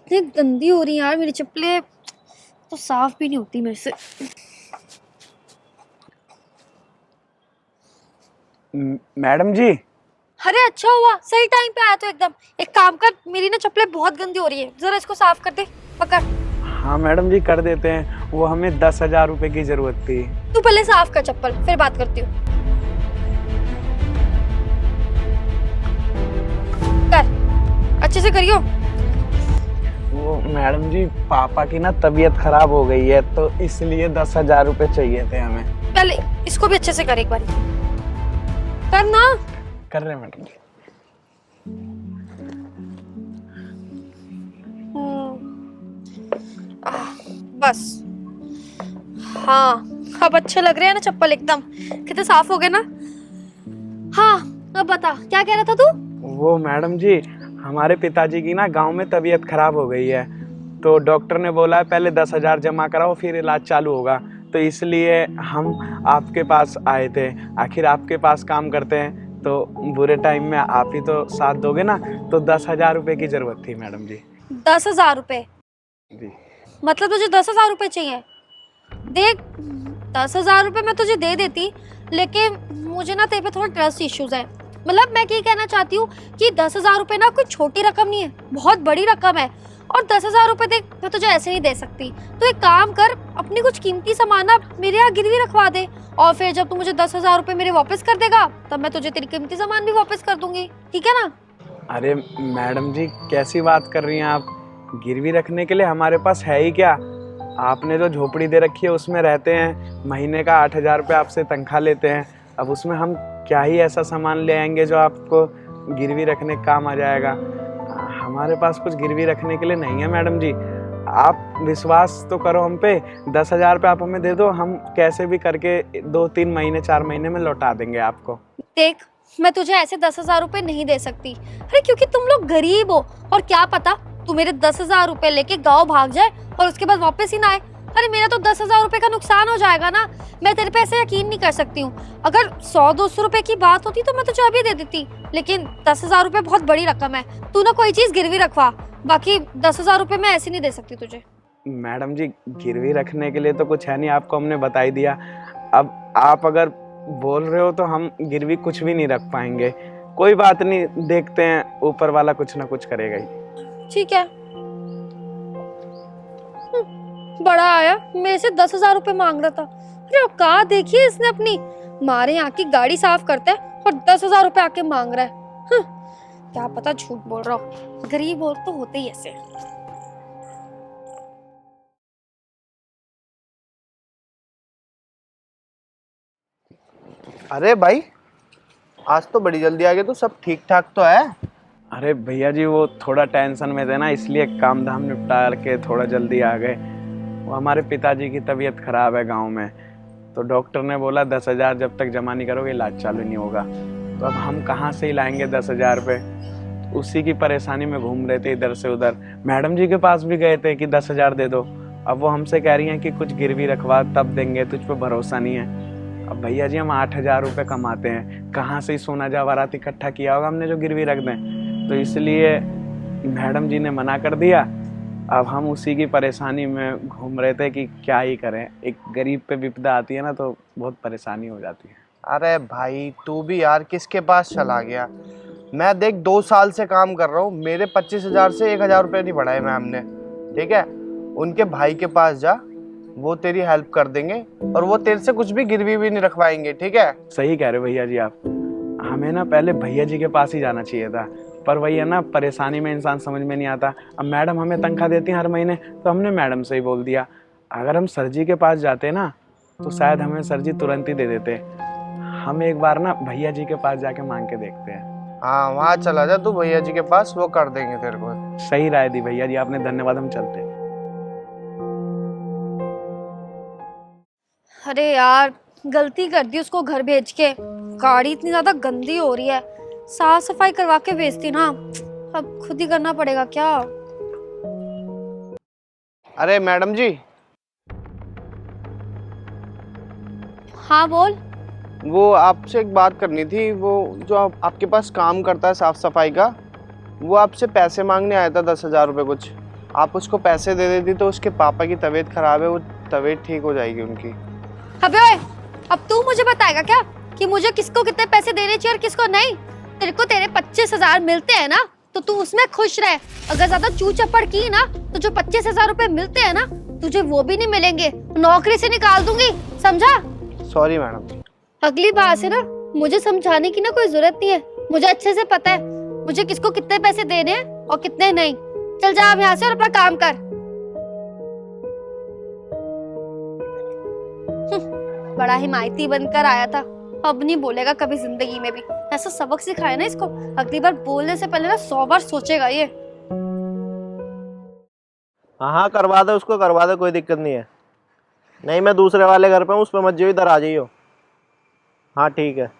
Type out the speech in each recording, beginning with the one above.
इतनी गंदी हो रही है यार मेरी चप्पलें, तो साफ भी नहीं होती मेरे से। मैडम जी। अरे अच्छा हुआ सही टाइम पे आया तो एकदम। एक काम कर, मेरी ना चप्पलें बहुत गंदी हो रही है, जरा इसको साफ कर दे, पकड़। हाँ मैडम जी कर देते हैं, वो हमें 10,000 रुपए की जरूरत थी। तू पहले साफ कर चप्पल, फिर बात करती हूँ। कर, अच्छे से करियो। वो मैडम जी पापा की ना तबीयत खराब हो गई है, तो इसलिए 10,000 रुपए चाहिए थे हमें। पहले इसको भी अच्छे से कर, एक बार कर ना। कर रहे हैं मैडम जी। बस हाँ, अब अच्छे लग रहे हैं ना चप्पल, एकदम कितने साफ हो गए ना। हाँ अब बता क्या कह रहा था तू। वो मैडम जी हमारे पिताजी की ना गांव में तबीयत खराब हो गई है, तो डॉक्टर ने बोला है पहले 10,000 जमा कराओ फिर इलाज चालू होगा, तो इसलिए हम आपके पास आए थे। आखिर आपके पास काम करते हैं तो बुरे टाइम में आप ही तो साथ दोगे ना, तो 10,000 रुपए की जरूरत थी मैडम जी। 10,000 रुपए? जी मतलब तुझे 10,000 रुपए चाहिए? देख 10,000 रुपए मैं तुझे दे देती, लेकिन मुझे ना तेरे पे थोड़ा ट्रस्ट इश्यूज है। मतलब मैं क्या कहना चाहती हूँ कि 10,000 रुपए ना कोई छोटी रकम नहीं है, बहुत बड़ी रकम है। और 10,000 रुपए देख मैं तुझे ऐसे नहीं दे सकती, तो एक काम कर, अपनी कुछ कीमती सामान ना मेरे यहाँ गिरवी रखवा दे, और फिर जब तू मुझे 10,000 रुपए मेरे वापस कर देगा तब मैं तुझे तेरी कीमती सामान भी वापस कर दूंगी, ठीक है ना? अरे मैडम जी कैसी बात कर रही हैं आप, गिरवी रखने के लिए हमारे पास है ही क्या। आपने जो झोपड़ी दे रखी है उसमें रहते हैं, महीने का 8,000 रुपये आपसे तनख्वाह लेते हैं, अब उसमें हम क्या ही ऐसा सामान ले आएंगे जो आपको गिरवी रखने का काम आ जाएगा। हमारे पास कुछ गिरवी रखने के लिए नहीं है मैडम जी, आप विश्वास तो करो हम पे। 10,000 रुपये आप हमें दे दो, हम कैसे भी करके 2-3 महीने 4 महीने में लौटा देंगे आपको। देख मैं तुझे ऐसे 10,000 रुपए नहीं दे सकती, अरे क्योंकि तुम लोग गरीब हो, और क्या पता तू मेरे 10,000 रुपए लेके गाँव भाग जाए और उसके बाद वापस ही ना आए। अरे मेरा तो 10,000 रुपए का नुकसान हो जाएगा ना, मैं तेरे पे ऐसे यकीन नहीं कर सकती हूँ। अगर 100-200 रुपए की बात होती तो मैं तुझे अभी दे देती, लेकिन 10,000 रुपए बहुत बड़ी रकम है। तू ना कोई चीज गिरवी रखवा, बाकी 10,000 रुपए मैं ऐसे नहीं दे सकती तुझे। मैडम जी गिरवी रखने के लिए तो कुछ है नहीं, आपको हमने बता ही दिया। अब आप अगर बोल रहे हो तो हम गिरवी कुछ भी नहीं रख पाएंगे। कोई बात नहीं, देखते हैं ऊपर वाला कुछ ना कुछ करेगा ही। ठीक है। बड़ा आया मेरे से 10,000 रुपए मांग रहा था। अरे औकात देखिए इसने अपनी, मारे यहाँ की गाड़ी साफ करता है और 10,000 रुपए आके मांग रहा है। क्या पता झूठ बोल रहा हूँ, गरीब और तो होते ही ऐसे। अरे भाई आज तो बड़ी जल्दी आ गए, तो सब ठीक ठाक तो है? अरे भैया जी वो थोड़ा टेंशन में थे ना, इसलिए काम धाम निपटा के थोड़ा जल्दी आ गए। वो हमारे पिताजी की तबीयत खराब है गांव में, तो डॉक्टर ने बोला 10,000 जब तक जमा नहीं करोगे इलाज चालू नहीं होगा। तो अब हम कहाँ से ही लाएंगे 10,000 रुपये, उसी की परेशानी में घूम रहे थे इधर से उधर। मैडम जी के पास भी गए थे कि 10,000 दे दो, अब वो हमसे कह रही हैं कि कुछ गिरवी रखवा तब देंगे, तुझ पे भरोसा नहीं है। अब भैया जी हम 8,000 रुपये कमाते हैं, कहाँ से ही सोना जवाहरात इकट्ठा किया होगा हमने जो गिरवी रख दें, तो इसलिए मैडम जी ने मना कर दिया। अब हम उसी की परेशानी में घूम रहे थे कि क्या ही करें, एक गरीब पे विपदा आती है ना तो बहुत परेशानी हो जाती है। अरे भाई तू भी यार किसके पास चला गया। मैं देख 2 साल से काम कर रहा हूँ, मेरे 25,000 से 1,000 रुपये नहीं बढ़ाए मैम ने, ठीक है? उनके भाई के पास जा, वो तेरी हेल्प कर देंगे और वो तेरे से कुछ भी गिरवी भी नहीं रखवाएंगे, ठीक है? सही कह रहे हो भैया जी आप, हमें ना पहले भैया जी के पास ही जाना चाहिए था, पर वही है ना परेशानी में इंसान समझ में नहीं आता। अब मैडम हमें तनख्वाह देती हैं हर महीने, तो हमने मैडम से ही बोल दिया। अगर हम सर जी के पास जाते ना तो शायद हमें सर जी तुरंत ही दे देते। हम एक बार ना भैया जी के पास जाके मांग के देखते हैं। हाँ वहाँ चला जा तू भैया जी के पास, वो कर देंगे तेरे को। सही राय दी भैया जी आपने, धन्यवाद, हम चलते हैं। अरे यार गलती कर दी उसको घर भेज के, गाड़ी इतनी ज्यादा गंदी हो रही है, साफ सफाई करवा के भेजती ना, अब खुद ही करना पड़ेगा क्या। अरे मैडम जी। हाँ बोल। वो आपसे एक बात करनी थी, वो जो आपके पास काम करता है साफ सफाई का, वो आपसे पैसे मांगने आया था 10,000 रुपये कुछ। आप उसको पैसे दे देती तो उसके पापा की तबीयत खराब है, वो तबीयत ठीक हो जाएगी उनकी। अबे ओए, अब तू मुझे बताएगा क्या कि मुझे किसको कितने पैसे देने चाहिए और किसको नहीं? तेरे को तेरे 25,000 मिलते हैं ना, तो तू उसमें खुश रह। अगर ज्यादा चू चप्पड़ की ना तो जो 25,000 रुपए मिलते हैं ना, तुझे वो भी नहीं मिलेंगे, नौकरी से निकाल दूंगी, समझा? Sorry madam. अगली बार से ना मुझे समझाने की ना कोई जरूरत नहीं है, मुझे अच्छे से पता है मुझे किसको कितने पैसे देने हैं और कितने नहीं। चल जा अब यहाँ से और अपना काम कर। बड़ा हिमायती बनकर आया था, अब नहीं बोलेगा कभी जिंदगी में भी। ऐसा सबक सिखाया ना इसको, अगली बार बोलने से पहले ना 100 बार सोचेगा ये। हाँ करवा दो, उसको करवा दो, कोई दिक्कत नहीं है। नहीं मैं दूसरे वाले घर पे हूँ, उस पर मत जाइए, इधर आ जाइयो। हाँ ठीक है,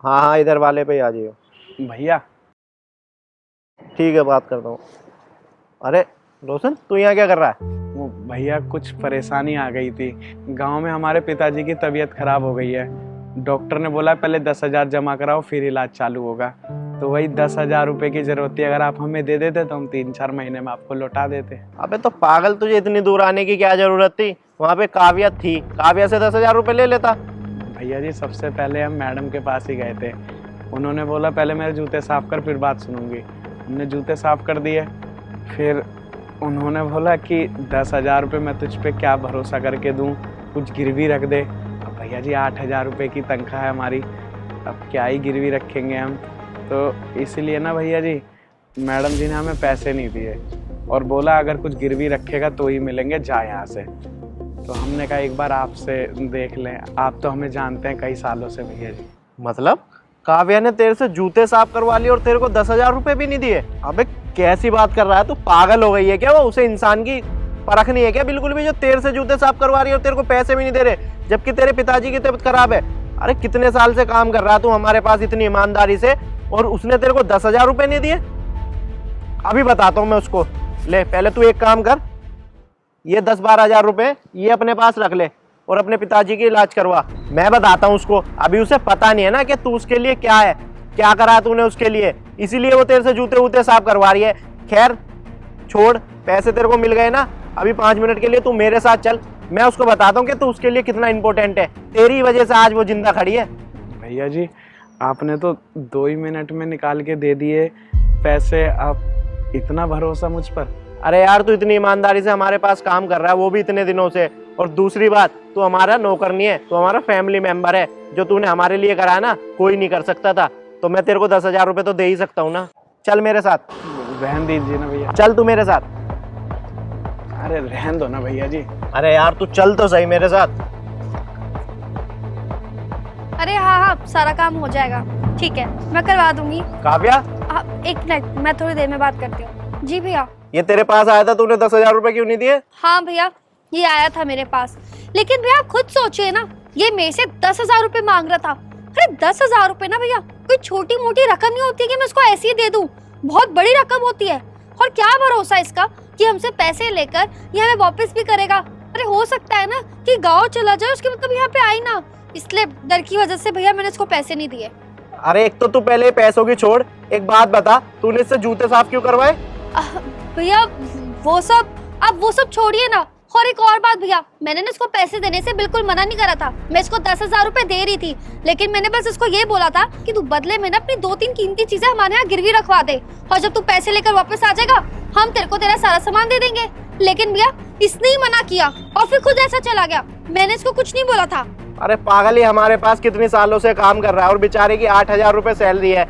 हाँ इधर वाले पे ही आ जाइयो। भैया ठीक है, बात करता हूँ। अरे रोशन, तू यहाँ क्या कर रहा है? वो भैया कुछ परेशानी आ गई थी, गांव में हमारे पिताजी की तबीयत खराब हो गई है। डॉक्टर ने बोला पहले 10,000 जमा कराओ फिर इलाज चालू होगा, तो वही 10,000 रुपए की जरूरत थी। अगर आप हमें दे देते तो हम 3-4 महीने में आपको लौटा देते। अबे तो पागल, तुझे इतनी दूर आने की क्या जरूरत थी? वहाँ पे काव्या थी, काव्या से 10,000 रुपये ले लेता। भैया जी सबसे पहले हम मैडम के पास ही गए थे, उन्होंने बोला पहले मेरे जूते साफ कर फिर बात सुनूंगी। हमने जूते साफ कर दिए, फिर उन्होंने बोला कि 10,000 रुपये मैं तुझ पे क्या भरोसा करके दूं, कुछ गिरवी रख दे। अब भैया जी 8,000 रुपये की तनख्वाह है हमारी, अब क्या ही गिरवी रखेंगे हम। तो इसीलिए ना भैया जी मैडम जी ने हमें पैसे नहीं दिए और बोला अगर कुछ गिरवी रखेगा तो ही मिलेंगे, जा यहाँ से। तो हमने कहा एक बार आपसे देख लें, आप तो हमें जानते हैं कई सालों से भैया जी। मतलब काव्या ने तेरे से जूते साफ करवा लिए और तेरे को 10,000 रुपये भी नहीं दिए? अबे कैसी बात कर रहा है तू, पागल हो गई है क्या? वो उसे इंसान की परख नहीं है क्या बिल्कुल भी, जो तेरे से जूते साफ करवा रही है और तेरे को पैसे भी नहीं दे रहे, जबकि तेरे पिताजी की तबीयत खराब है? अरे कितने साल से काम कर रहा है तू हमारे पास इतनी ईमानदारी से, और उसने तेरे को 10,000 रुपये नहीं दिए? अभी बताता हूँ मैं उसको। ले पहले तू एक काम कर, ये 10-12 हजार रुपये ये अपने पास रख ले और अपने पिताजी की इलाज करवा। मैं बताता हूँ उसको, अभी उसे पता नहीं है ना कि तू उसके लिए क्या है, क्या करा है तूने उसके लिए, इसीलिए वो तेरे से जूते वूते साफ करवा रही है। खैर छोड़, पैसे तेरे को मिल गए ना, अभी 5 मिनट के लिए तू मेरे साथ चल, मैं उसको बताता हूँ कि तू उसके लिए कितना इंपॉर्टेंट है। तेरी वजह से आज वो जिंदा खड़ी है। भैया जी आपने तो 2 ही मिनट में निकाल के दे दिए पैसे, आप इतना भरोसा मुझ पर? अरे यार तू इतनी ईमानदारी से हमारे पास काम कर रहा है, वो भी इतने दिनों से, और दूसरी बात तू हमारा नौकर नहीं है, तू हमारा फैमिली मेंबर है। जो तूने हमारे लिए करा है ना, कोई नहीं कर सकता था, तो मैं तेरे को 10,000 रुपये तो दे ही सकता हूँ ना। चल मेरे साथ। रहन दीजिए ना भैया। चल तू मेरे साथ। अरे रहन दो ना भैया जी। अरे यार तू चल तो सही मेरे साथ। अरे हाँ, सारा काम हो जाएगा, ठीक है मैं करवा दूंगी। काव्या एक मिनट, मैं थोड़ी देर में बात करती हूँ। जी भैया। ये तेरे पास आया था, तूने 10,000 रुपये क्यों नहीं दिए? हाँ भैया ये आया था मेरे पास, लेकिन भैया आप खुद सोचिए ना, ये मेरे से 10,000 रुपये मांग रहा था। अरे 10,000 रुपये ना भैया कोई छोटी मोटी रकम नहीं होती कि मैं उसको ऐसे ही दे दूं, बहुत बड़ी रकम होती है। और क्या भरोसा इसका कि हमसे पैसे लेकर ये हमें वापस भी करेगा। अरे हो सकता है ना कि गाँव चला जाए, उसके मतलब यहाँ पे आई ना, इसलिए डर की वजह से भैया मैंने इसको पैसे नहीं दिए। अरे एक तो तू पहले पैसों की छोड़, एक बात बता, तूने इससे जूते साफ क्यों करवाए? भैया वो सब छोड़िए ना। और एक और बात भैया, मैंने ना इसको पैसे देने से बिल्कुल मना नहीं करा था, मैं इसको 10,000 रुपए दे रही थी, लेकिन मैंने बस इसको ये बोला था कि तू बदले में ना अपनी 2-3 कीमती चीजें हमारे यहाँ गिरवी रखवा दे, और जब तू पैसे लेकर वापस आ जाएगा हम तेरे को तेरा सारा सामान दे देंगे। लेकिन भैया इसने ही मना किया और फिर खुद ऐसा चला गया, मैंने इसको कुछ नहीं बोला था। अरे पागल, ही हमारे पास कितने सालों से काम कर रहा है और बेचारे की 8,000 रुपये सैलरी है,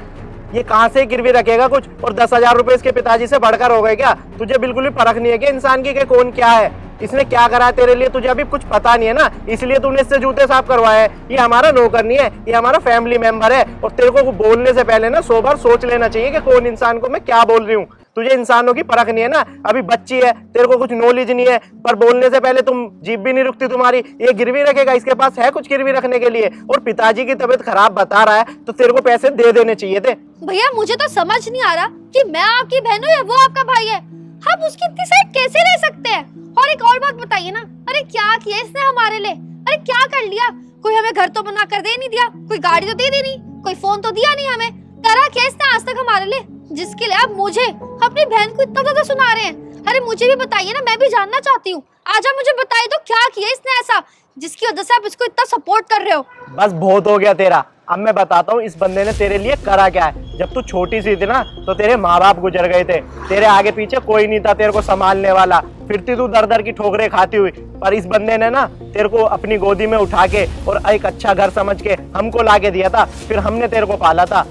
ये कहाँ से गिरवी रखेगा कुछ? और 10,000 रुपये इसके पिताजी से बढ़कर हो गए क्या? तुझे बिल्कुल भी परख नहीं है कि इंसान की कि कौन क्या है, इसने क्या करा है तेरे लिए तुझे अभी कुछ पता नहीं है ना, इसलिए तूने इससे जूते साफ करवाए। ये हमारा नौकर नहीं है, ये हमारा फैमिली मेंबर है, और तेरे को बोलने से पहले ना 100 बार सोच लेना चाहिए कि कौन इंसान को मैं क्या बोल रही हूँ। तुझे इंसानों की परख नहीं है ना, अभी बच्ची है, तेरे को कुछ नॉलेज नहीं है, पर बोलने से पहले तुम जीभ भी नहीं रुकती तुम्हारी। ये गिरवी रखेगा, इसके पास है कुछ गिरवी रखने के लिए, और पिताजी की तबीयत खराब बता रहा है, तो तेरे को पैसे दे देने चाहिए थे। भैया मुझे तो समझ नहीं आ रहा कि मैं आपकी बहन हूँ या वो आपका भाई है, हम उसकी इतनी साइड कैसे रह सकते हैं? और एक और बात बताइए ना, अरे क्या किया इसने हमारे लिए? अरे क्या कर लिया? कोई हमें घर तो बना कर दे नहीं दिया, कोई गाड़ी तो दे दी नहीं, कोई फोन तो दिया नहीं हमें, करा क्या इसने आज तक हमारे लिए, जिसके लिए आप मुझे, अपनी बहन को इतना ज्यादा सुना रहे हैं? अरे मुझे भी बताइए ना, मैं भी जानना चाहती हूँ। आज आप मुझे बताइए तो क्या किया इसने ऐसा जिसकी वजह से आप इसको इतना सपोर्ट कर रहे हो? बस बहुत हो गया तेरा। अब मैं बताता हूँ इस बंदे ने तेरे लिए करा क्या है। जब तू छोटी सी थी ना तो तेरे माँ बाप गुजर गए थे, तेरे आगे पीछे कोई नहीं था तेरे को संभालने वाला, फिरती तू दर दर की ठोकरें खाती हुई। पर इस बंदे ने ना तेरे को अपनी गोदी में उठा के और एक अच्छा घर समझ के हमको ला के दिया था, फिर हमने तेरे को पाला था।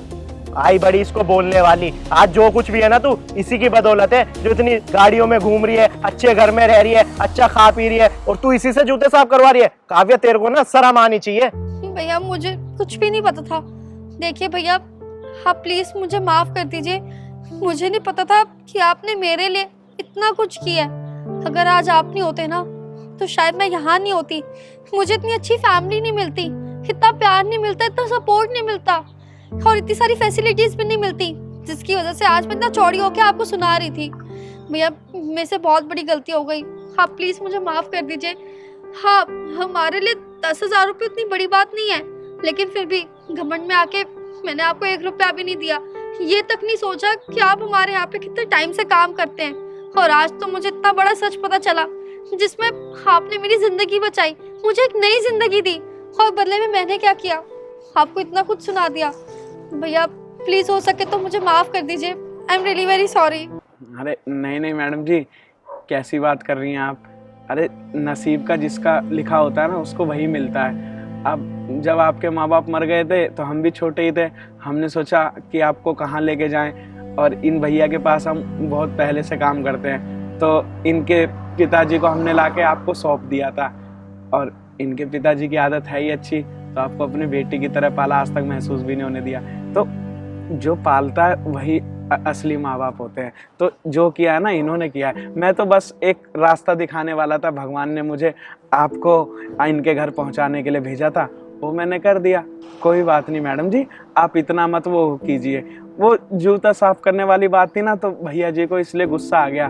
आई बड़ी इसको बोलने वाली। आज जो कुछ भी है ना तू इसी की बदौलत है, जो इतनी गाड़ियों में घूम रही है, अच्छे घर में रह रही है, अच्छा खा पी रही है, और तू इसी से जूते साफ करवा रही है। काव्या तेरे को ना शर्म आनी चाहिए। भैया मुझे कुछ भी नहीं पता था। देखिए भैया, आप प्लीज मुझे माफ कर दीजिए। मुझे नहीं पता था कि आपने मेरे लिए इतना कुछ किया है। अगर आज आप नहीं होते ना तो शायद मैं यहाँ नहीं होती। मुझे इतनी अच्छी फैमिली नहीं मिलती, इतना प्यार नहीं मिलता, इतना सपोर्ट नहीं मिलता, और इतनी सारी फैसिलिटीज भी नहीं मिलती, जिसकी वजह से आज मैं इतना चौड़ी होकर आपको सुना रही थी। भैया मेरे से बहुत बड़ी गलती हो गई, आप प्लीज मुझे माफ कर दीजिए। हाँ, हमारे लिए 10,000 रुपये उतनी बड़ी बात नहीं है, लेकिन फिर भी घमंड में आके मैंने आपको 1 रुपया भी नहीं दिया। ये तक नहीं सोचा कि आप हमारे यहाँ पे कितने टाइम से काम करते हैं, और आज तो मुझे इतना बड़ा सच पता चला जिसमें आपने मेरी जिंदगी बचाई, मुझे एक नई जिंदगी दी, और बदले में मैंने क्या किया, आपको इतना कुछ सुना दिया। भैया प्लीज हो सके तो मुझे माफ कर दीजिए। I am really very sorry. अरे नहीं नहीं मैडम जी, कैसी बात कर रही हैं आप? अरे नसीब का जिसका लिखा होता है ना उसको वही मिलता है। अब जब आपके माँ बाप मर गए थे तो हम भी छोटे ही थे, हमने सोचा कि आपको कहाँ लेके जाएं, और इन भैया के पास हम बहुत पहले से काम करते हैं, तो इनके पिताजी को हमने लाके आपको सौंप दिया था, और इनके पिताजी की आदत है ही अच्छी, तो आपको अपनी बेटी की तरह पाला, आज तक महसूस भी नहीं होने दिया। तो जो पालता है वही असली माँ बाप होते हैं। तो जो किया है ना इन्होंने किया है, मैं तो बस एक रास्ता दिखाने वाला था। भगवान ने मुझे आपको इनके घर पहुंचाने के लिए भेजा था, वो मैंने कर दिया। कोई बात नहीं मैडम जी, आप इतना मत वो कीजिए। वो जूता साफ करने वाली बात थी ना, तो भैया जी को इसलिए गुस्सा आ गया।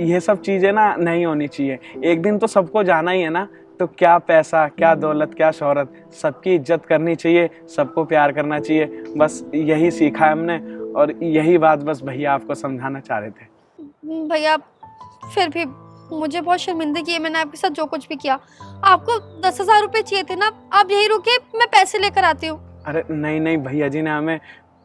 ये सब चीज़ें ना नहीं होनी चाहिए। एक दिन तो सबको जाना ही है ना, तो क्या पैसा, क्या दौलत, क्या शोहरत, सबकी इज्जत करनी चाहिए, सबको प्यार करना चाहिए। बस यही सीखा है हमने, और यही बात बस भैया आपको समझाना चाह रहे थे। भैया फिर भी मुझे बहुत शर्मिंदगी है, मैंने आपके साथ जो कुछ भी किया। आपको 10,000 रुपये चाहिए थे ना, आप यही रुके, मैं पैसे लेकर आती हूँ। अरे नहीं नहीं, भैया जी ने हमें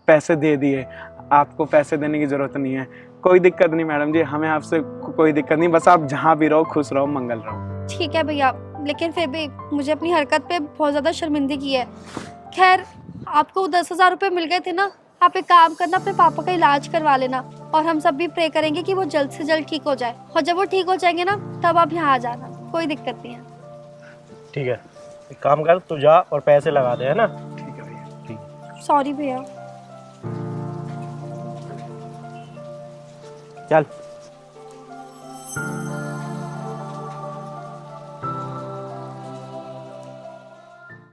पैसे दे दिए, आपको पैसे देने की जरूरत नहीं है। कोई दिक्कत नहीं मैडम जी, हमें आपसे कोई दिक्कत नहीं, बस आप जहाँ भी रहो खुश रहो, मंगल रहो। ठीक है भैया, लेकिन फिर भी मुझे अपनी हरकत पे बहुत ज़्यादा शर्मिंदगी है। खैर, आपको 10,000 रुपये मिल गए थे ना, आप एक काम करना, अपने पापा का इलाज करवा लेना, और हम सब भी प्रे करेंगे कि वो जल्द से जल्द ठीक हो जाए, और जब वो ठीक हो जाएंगे ना तब आप यहाँ आ जाना, कोई दिक्कत नहीं है। ठीक है, एक काम कर, तू जा और पैसे लगा दे, है ना? ठीक है भैया। ठीक, सॉरी भैया। चल।